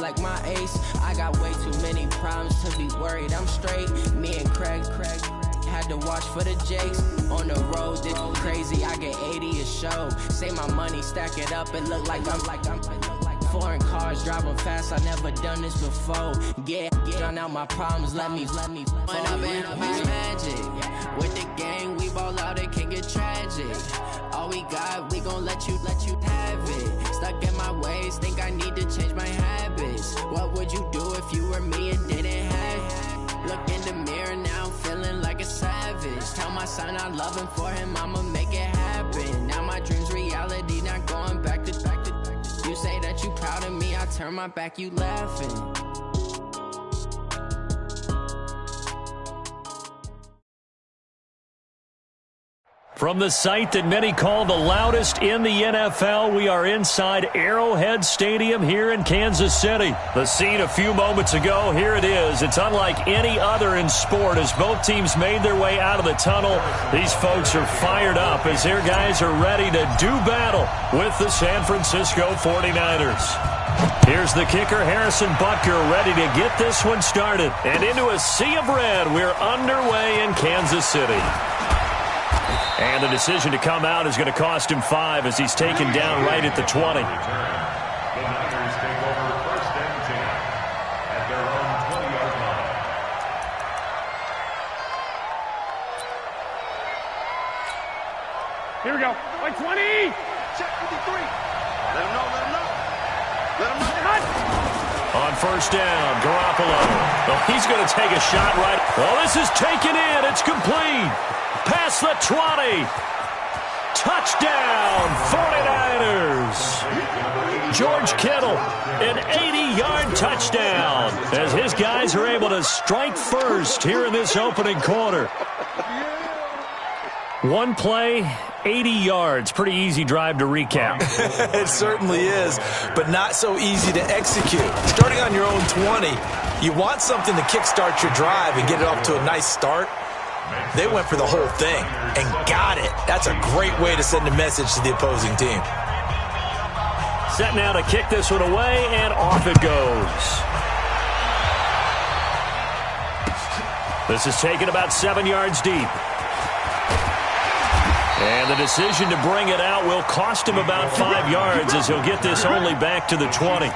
like my ace. I got way too many problems to be worried. I'm straight. Me and Craig had to watch for the Jakes. On the road, this crazy. I get 80 a show. Say my money, stack it up. It look like I'm foreign cars driving fast. I never done this before. Get out my problems. Let me. When I've been magic with the gang, we ball out. It can get tragic. All we got, we gon' let you have it. Stuck in my ways, think I need to change my habits. What would you do if you were me and didn't have it? Look in the mirror now, I'm feeling like a savage. Tell my son I love him, for him I'ma make it happen. Now my dream's reality, not going back to. You say that you proud of me, I turn my back, you laughing. From the site that many call the loudest in the NFL, we are inside Arrowhead Stadium here in Kansas City. The scene a few moments ago, here it is. It's unlike any other in sport as both teams made their way out of the tunnel. These folks are fired up as their guys are ready to do battle with the San Francisco 49ers. Here's the kicker, Harrison Butker, ready to get this one started. And into a sea of red, we're underway in Kansas City. And the decision to come out is going to cost him 5 as he's taken down right at the 20. The Niners take over 1st and 10 at their own 20-yard line. Here we go. Like 20. Check 53. Let him know. Let him know. On 1st down, Garoppolo. Oh, he's going to take a shot right. Oh, this is taken in. It's complete. Past the 20. Touchdown, 49ers. George Kittle, an 80-yard touchdown as his guys are able to strike first here in this opening quarter. One play, 80 yards. Pretty easy drive to recap. It certainly is, but not so easy to execute. Starting on your own 20, you want something to kickstart your drive and get it off to a nice start. They went for the whole thing and got it. That's a great way to send a message to the opposing team. Set now to kick this one away, and off it goes. This is taken about 7 yards deep. And the decision to bring it out will cost him about 5 yards as he'll get this only back to the 20.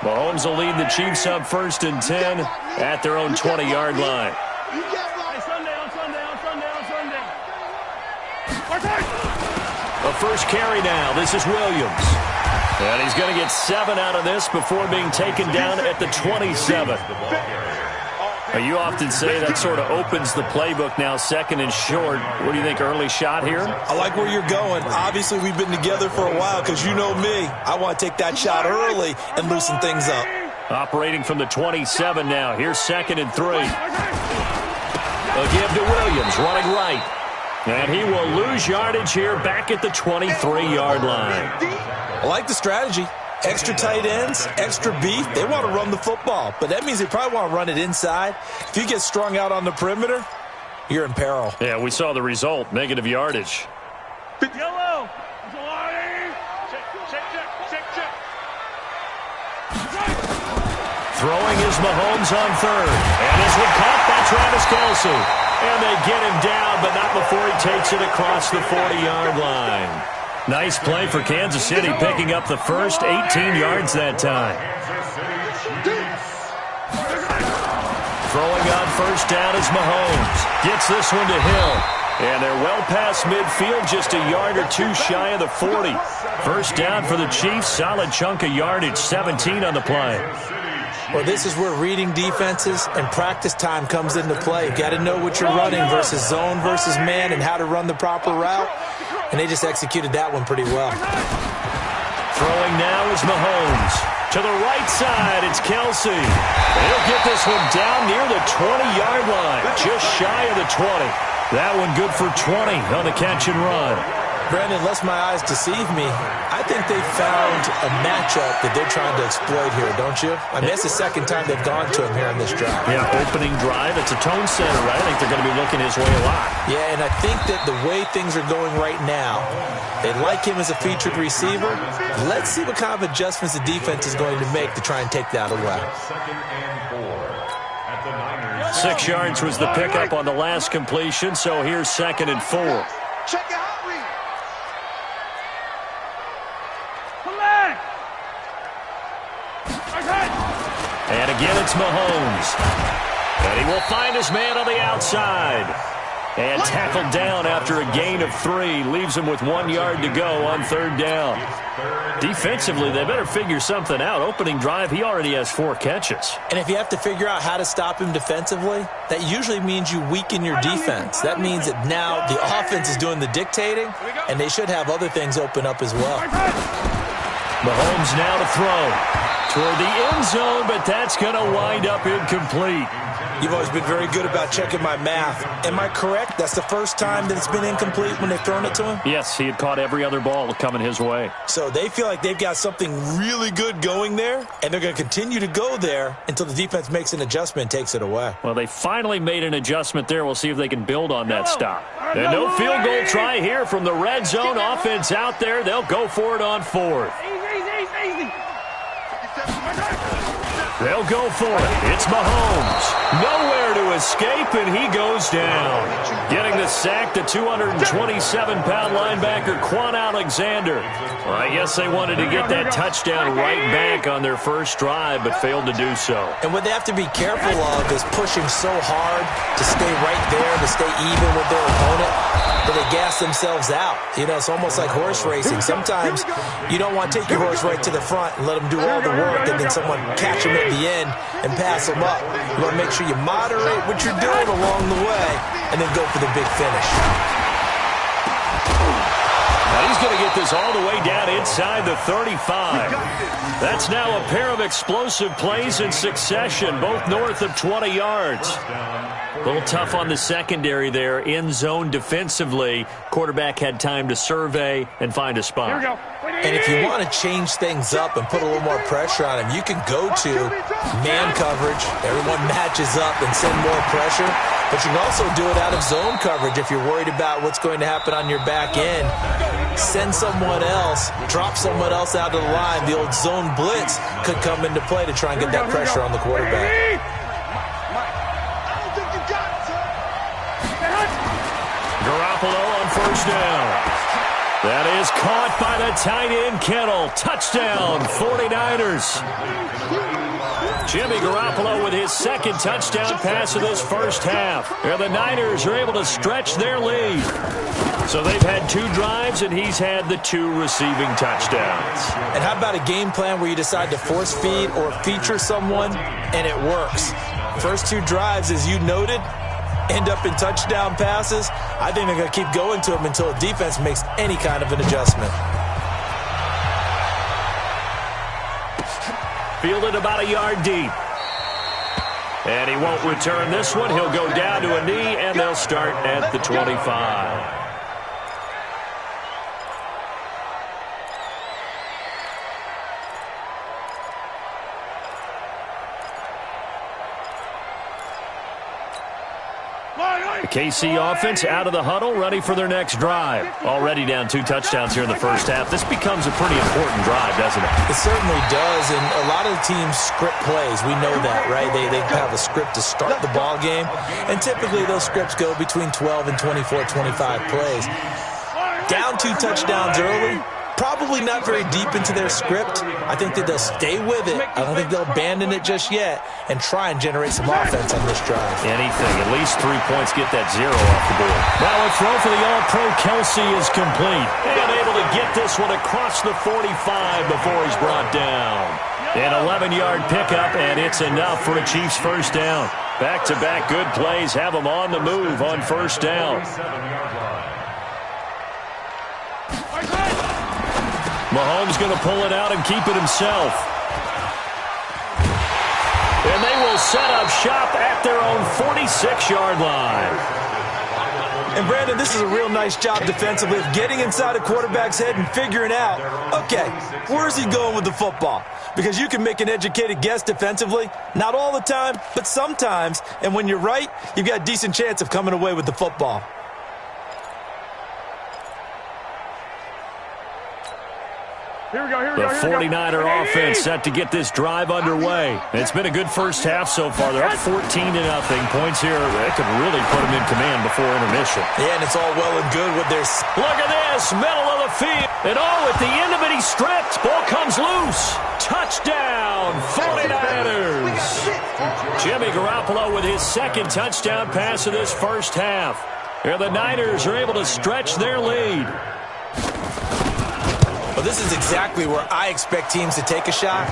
Mahomes will lead the Chiefs up 1st and 10 at their own 20-yard line. A first carry now. This is Williams. And he's going to get 7 out of this before being taken down at the 27. You often say that sort of opens the playbook now, 2nd and short. What do you think, early shot here? I like where you're going. Obviously, we've been together for a while because you know me. I want to take that shot early and loosen things up. Operating from the 27 now. Here's 2nd and 3. A give to Williams, running right. And he will lose yardage here back at the 23-yard line. I like the strategy. Extra tight ends, extra beef. They want to run the football, but that means they probably want to run it inside. If you get strung out on the perimeter, you're in peril. Yeah, we saw the result, negative yardage. Yellow. Throwing is Mahomes on 3rd. And this one caught by Travis Kelce. And they get him down, but not before he takes it across the 40-yard line. Nice play for Kansas City, picking up the first 18 yards that time. Throwing on 1st down is Mahomes. Gets this one to Hill. And they're well past midfield, just a yard or 2 shy of the 40. 1st down for the Chiefs, solid chunk of yardage, 17 on the play. Well, this is where reading defenses and practice time comes into play. You've got to know what you're running versus zone versus man and how to run the proper route. And they just executed that one pretty well. Throwing now is Mahomes. To the right side, it's Kelce. He'll get this one down near the 20-yard line, just shy of the 20. That one good for 20 on the catch and run. Brandon, unless my eyes deceive me, I think they found a matchup that they're trying to exploit here, don't you? I mean, it's the second time they've gone to him here on this drive. Yeah, opening drive. It's a tone setter, right? I think they're going to be looking his way a lot. Yeah, and I think that the way things are going right now, they like him as a featured receiver. Let's see what kind of adjustments the defense is going to make to try and take that away. 6 yards was the pickup on the last completion, so here's 2nd and 4. Check it out, read. And again, it's Mahomes. And he will find his man on the outside. And tackled down after a gain of 3. Leaves him with 1 yard to go on 3rd down. Defensively, they better figure something out. Opening drive, he already has 4 catches. And if you have to figure out how to stop him defensively, that usually means you weaken your defense. That means that now the offense is doing the dictating, and they should have other things open up as well. Mahomes now to throw toward the end zone, but that's going to wind up incomplete. You've always been very good about checking my math. Am I correct? That's the first time that it's been incomplete when they've thrown it to him? Yes, he had caught every other ball coming his way. So they feel like they've got something really good going there, and they're going to continue to go there until the defense makes an adjustment and takes it away. Well, they finally made an adjustment there. We'll see if they can build on that stop. And no field goal try here from the red zone. Offense out there. They'll go for it on 4th. Easy. They'll go for it. It's Mahomes. Nowhere to escape, and he goes down. Getting the sack, the 227-pound linebacker, Quan Alexander. Well, I guess they wanted to get that touchdown right back on their first drive, but failed to do so. And what they have to be careful of is pushing so hard to stay right there, to stay even with their opponent, that they gas themselves out. You know, it's almost like horse racing. Sometimes you don't want to take your horse right to the front and let them do all the work, and then someone catch them at the end and pass them up. You want to make sure you moderate what you're doing along the way and then go for the big finish. Now he's going to get this all the way down inside the 35. That's now a pair of explosive plays in succession, both north of 20 yards. A little tough on the secondary there, in zone defensively. Quarterback had time to survey and find a spot. Here we go. And if you want to change things up and put a little more pressure on him, you can go to man coverage. Everyone matches up and send more pressure. But you can also do it out of zone coverage if you're worried about what's going to happen on your back end. Send someone else, drop someone else out of the line. The old zone blitz could come into play to try and get that pressure on the quarterback. Garoppolo on first down. That is caught by the tight end, Kittle. Touchdown, 49ers. Jimmy Garoppolo with his second touchdown pass of this first half. And the Niners are able to stretch their lead. So they've had 2 drives, and he's had the 2 receiving touchdowns. And how about a game plan where you decide to force feed or feature someone, and it works? First 2 drives, as you noted, end up in touchdown passes. I think they're going to keep going to him until the defense makes any kind of an adjustment. Fielded about a yard deep. And he won't return this one. He'll go down to a knee, and they'll start at the 25. The KC offense out of the huddle, ready for their next drive. Already down 2 touchdowns here in the first half. This becomes a pretty important drive, doesn't it? It certainly does, and a lot of the teams script plays. We know that, right? They have a script to start the ball game, and typically those scripts go between 12 and 24, 25 plays. Down 2 touchdowns early, probably not very deep into their script. I think that they'll stay with it. I don't think they'll abandon it just yet and try and generate some offense on this drive. Anything. At least 3 points. Get that 0 off the board. Now a throw for the All-Pro Kelsey is complete. And able to get this one across the 45 before he's brought down. An 11-yard pickup, and it's enough for a Chiefs first down. Back-to-back good plays have them on the move on first down. Mahomes going to pull it out and keep it himself. And they will set up shop at their own 46-yard line. And, Brandon, this is a real nice job defensively of getting inside a quarterback's head and figuring out, okay, where's he going with the football? Because you can make an educated guess defensively. Not all the time, but sometimes. And when you're right, you've got a decent chance of coming away with the football. Here we go, here we The go, here we go. 49er offense set to get this drive underway. It's been a good first half so far. They're up 14-0. Points here, they could really put them in command before intermission. Yeah, and it's all well and good with their... Look at this, middle of the field. And at the end of it, he's stripped. Ball comes loose. Touchdown, 49ers. Jimmy Garoppolo with his second touchdown pass of this first half. Here the Niners are able to stretch their lead. Well, this is exactly where I expect teams to take a shot.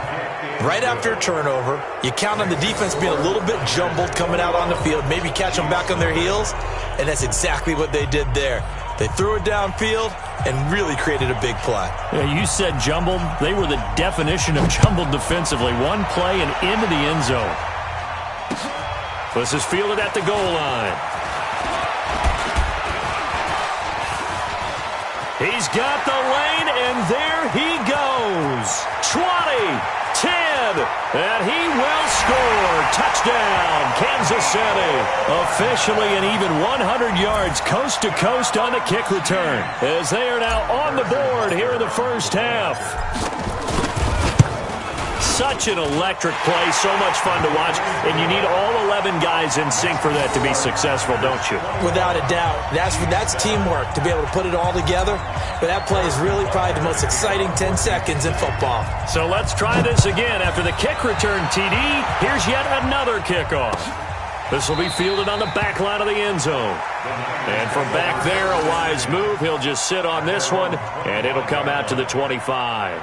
Right after a turnover, you count on the defense being a little bit jumbled coming out on the field, maybe catch them back on their heels, and that's exactly what they did there. They threw it downfield and really created a big play. Yeah, you said jumbled. They were the definition of jumbled defensively. One play and into the end zone. This is fielded at the goal line. He's got the lane, and there he goes. 20, 10, and he will score. Touchdown, Kansas City. Officially an even 100 yards coast to coast on the kick return, as they are now on the board here in the first half. Such an electric play, so much fun to watch, and you need all 11 guys in sync for that to be successful, don't you? Without a doubt. That's teamwork, to be able to put it all together. But that play is really probably the most exciting 10 seconds in football. So let's try this again. After the kick return TD, here's yet another kickoff. This will be fielded on the back line of the end zone. And from back there, a wise move. He'll just sit on this one, and it'll come out to the 25.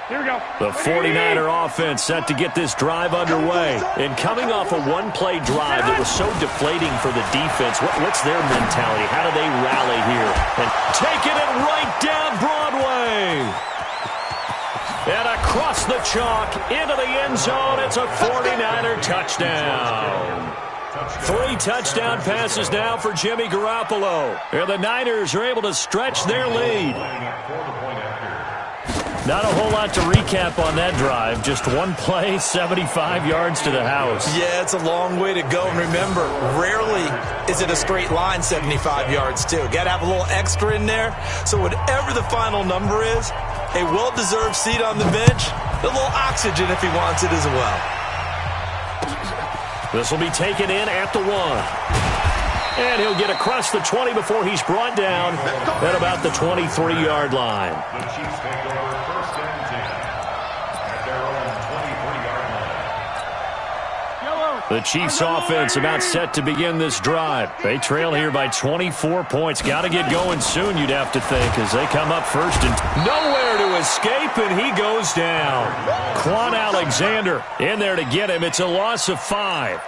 Here we go. The 49er offense set to get this drive underway. And coming off a one-play drive that was so deflating for the defense, what's their mentality? How do they rally here? And taking it right down Broadway. And across the chalk into the end zone, it's a 49er touchdown. 3 touchdown passes now for Jimmy Garoppolo. And the Niners are able to stretch their lead. Not a whole lot to recap on that drive. Just one play, 75 yards to the house. Yeah, it's a long way to go. And remember, rarely is it a straight line 75 yards, too. Got to have a little extra in there. So whatever the final number is, a well-deserved seat on the bench, a little oxygen if he wants it as well. This will be taken in at the 1. And he'll get across the 20 before he's brought down at about the 23-yard line. The Chiefs take over first and 10 at their own 23-yard line. The Chiefs offense about set to begin this drive. They trail here by 24 points. Got to get going soon, you'd have to think, as they come up first and nowhere to escape, and he goes down. Quan Alexander in there to get him. It's a loss of 5.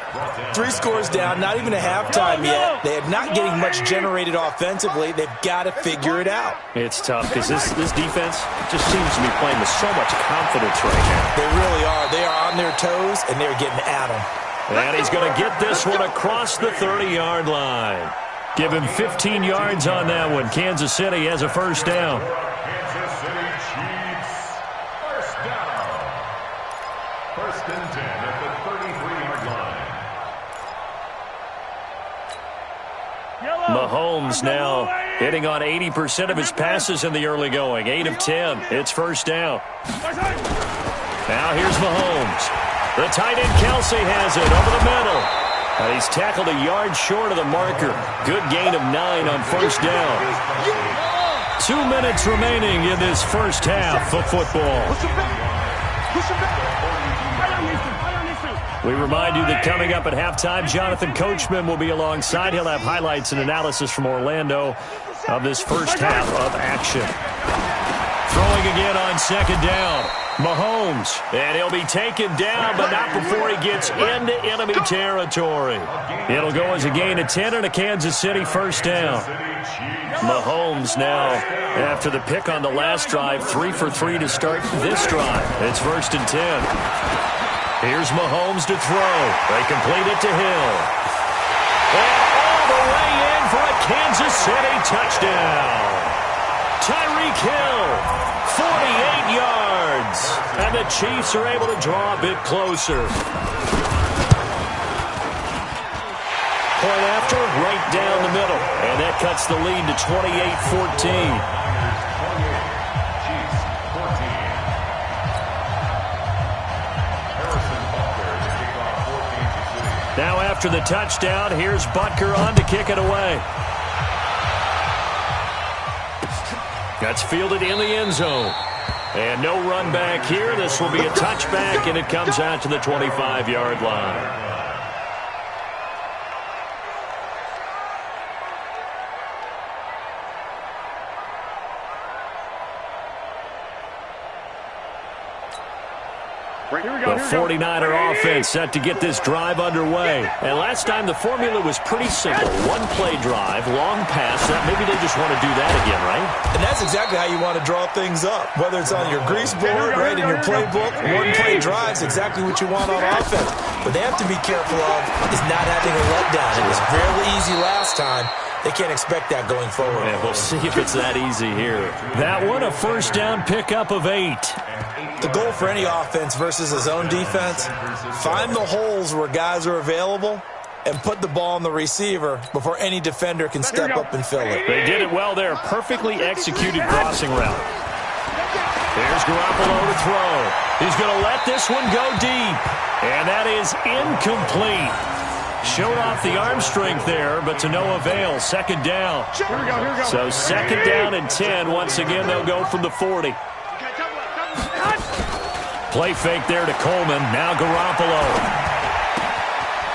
3 scores down, not even a halftime yet. They are not getting much generated offensively. They've got to figure it out. It's tough because this defense just seems to be playing with so much confidence right now. They really are. They are on their toes, and they're getting at them. And he's going to get this one across the 30-yard line. Give him 15 yards on that one. Kansas City has a first down. Kansas City Chiefs, first down. First and 10 at the 33-yard line. Mahomes now hitting on 80% of his passes in the early going. 8 of 10. It's first down. Now here's Mahomes. The tight end Kelsey has it over the middle. And he's tackled a yard short of the marker. Good gain of 9 on first down. 2 minutes remaining in this first half of football. We remind you that coming up at halftime, Jonathan Coachman will be alongside. He'll have highlights and analysis from Orlando of this first half of action. Throwing again on second down. Mahomes, and he'll be taken down, but not before he gets into enemy territory. It'll go as a gain of 10 and a Kansas City first down. Mahomes now, after the pick on the last drive, 3 for 3 to start this drive. It's first and 10. Here's Mahomes to throw. They complete it to Hill. And all the way in for a Kansas City touchdown. Tyreek Hill, 48 yards. And the Chiefs are able to draw a bit closer. Point after, right down the middle. And that cuts the lead to 28-14. Now after the touchdown, here's Butker on to kick it away. That's fielded in the end zone. And no run back here. This will be a touchback, and it comes out to the 25-yard line. The 49er offense set to get this drive underway. And last time the formula was pretty simple. One-play drive, long pass. Maybe they just want to do that again, right? And that's exactly how you want to draw things up. Whether it's on your grease board, right, in your playbook, one-play drive is exactly what you want on offense. What they have to be careful of is not having a letdown. It was fairly easy last time. They can't expect that going forward. And we'll see if it's that easy here. That one, a first down pickup of 8. The goal for any offense versus a zone defense, find the holes where guys are available and put the ball on the receiver before any defender can step up and fill it. They did it well there. Perfectly executed crossing route. There's Garoppolo to throw. He's going to let this one go deep. And that is incomplete. Showed off the arm strength there, but to no avail. Second down. So second down and 10. Once again, they'll go from the 40. Play fake there to Coleman. Now Garoppolo.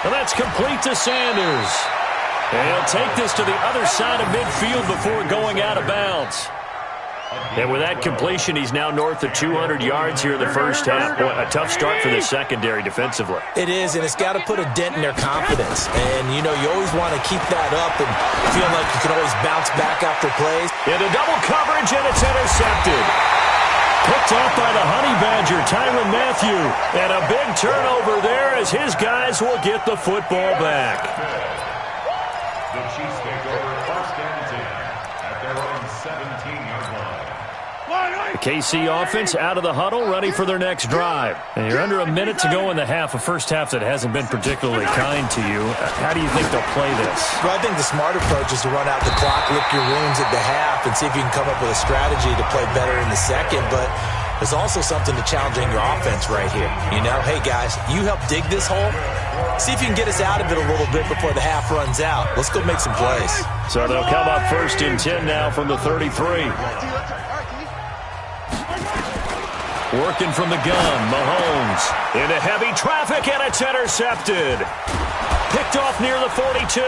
And that's complete to Sanders. And he'll take this to the other side of midfield before going out of bounds. And with that completion, he's now north of 200 yards here in the first half. Boy, a tough start for the secondary defensively. It is, and it's got to put a dent in their confidence. And, you know, you always want to keep that up and feel like you can always bounce back after plays. Into double coverage, and it's intercepted. Picked off by the Honey Badger, Tyrann Mathieu. And a big turnover there as his guys will get the football back. The Chiefs take over first and 10 at their own 17-yard line. The KC offense out of the huddle, ready for their next drive. And you're under a minute to go in the half, a first half that hasn't been particularly kind to you. How do you think they'll play this? Well, I think the smart approach is to run out the clock, lick your wounds at the half, and see if you can come up with a strategy to play better in the second. But there's also something to challenging your offense right here. You know, hey, guys, you help dig this hole. See if you can get us out of it a little bit before the half runs out. Let's go make some plays. So they'll come up first and 10 now from the 33. Working from the gun, Mahomes into heavy traffic, and it's intercepted. Picked off near the 42.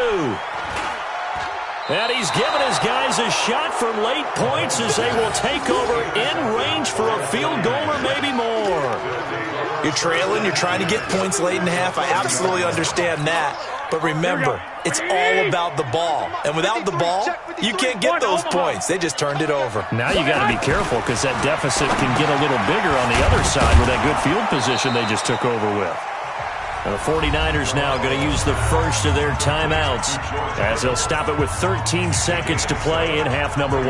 And he's given his guys a shot for late points as they will take over in range for a field goal or maybe more. You're trailing, you're trying to get points late in the half. I absolutely understand that. But remember, it's all about the ball. And without the ball, you can't get those points. They just turned it over. Now you got to be careful because that deficit can get a little bigger on the other side with that good field position they just took over with. And the 49ers now going to use the first of their timeouts as they'll stop it with 13 seconds to play in half number 1.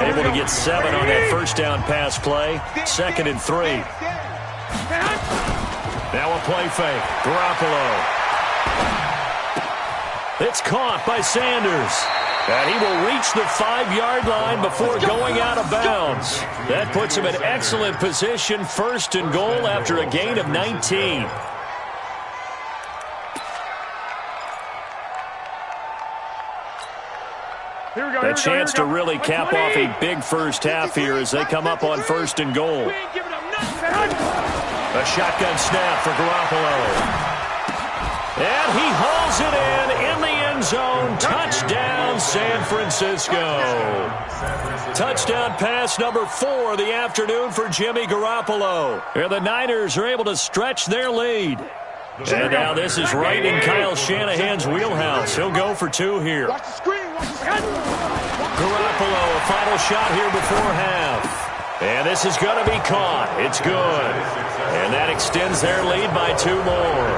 Able to get 7 on that first down pass play. Second and 3. Now a play fake. Garoppolo. It's caught by Sanders. And he will reach the 5-yard line before going out of bounds. That puts him in excellent position, first and goal after a gain of 19. A chance to really cap off a big first half here as they come up on first and goal. A shotgun snap for Garoppolo. And he hauls it in the end zone. Touchdown, San Francisco. Touchdown pass number 4 of the afternoon for Jimmy Garoppolo. And the Niners are able to stretch their lead. And now this is right in Kyle Shanahan's wheelhouse. He'll go for 2 here. Garoppolo, a final shot here before half. And this is going to be caught. It's good. extends their lead by 2 more.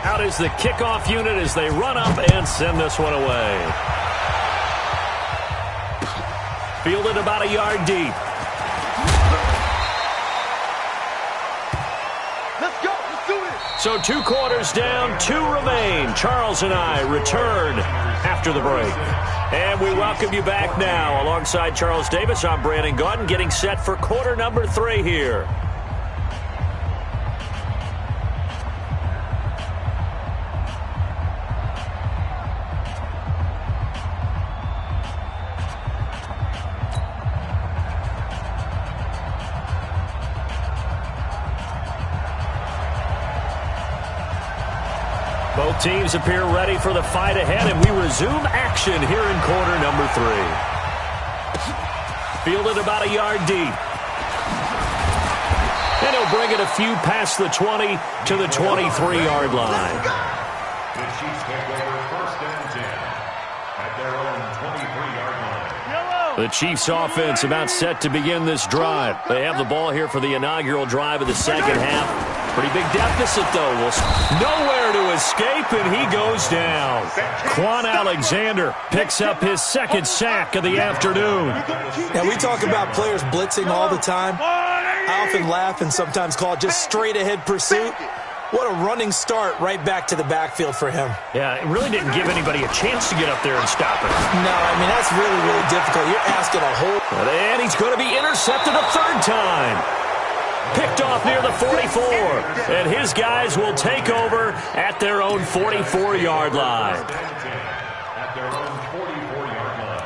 Out is the kickoff unit as they run up and send this one away. Fielded about a yard deep. Let's go. Let's do it. So 2 quarters down, 2 remain. Charles and I return after the break. And we welcome you back now. Alongside Charles Davis, I'm Brandon Gaudin, getting set for quarter number 3 here. Both teams appear ready for the fight ahead, and we resume action here in quarter number 3. Fielded about a yard deep. And he'll bring it a few past the 20 to the 23-yard line. The Chiefs take over first and 10 at their own 23-yard line. The Chiefs offense about set to begin this drive. They have the ball here for the inaugural drive of the second half. Pretty big deficit, though. Nowhere to escape, and he goes down. Quan Alexander picks up his second sack of the afternoon. Now, we talk about players blitzing all the time. I often laugh and sometimes call it just straight-ahead pursuit. What a running start right back to the backfield for him. Yeah, it really didn't give anybody a chance to get up there and stop it. No, I mean, that's really, really difficult. You're asking a whole... And he's going to be intercepted a 3rd time. Picked off near the 44. And his guys will take over at their own 44-yard line. At their own 44-yard line.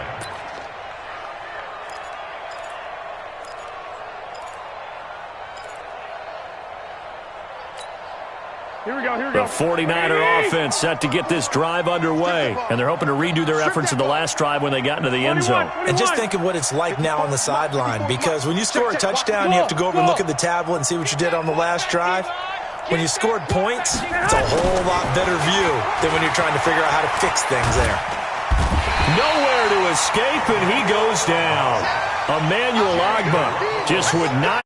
Here we go, here we The go. 49er offense set to get this drive underway. And they're hoping to redo their efforts in the last drive when they got into the end zone. And just think of what it's like now on the sideline, because when you score a touchdown, you have to go over and look at the tablet and see what you did on the last drive. When you scored points, it's a whole lot better view than when you're trying to figure out how to fix things there. Nowhere to escape, and he goes down. Emmanuel Ogbah just would not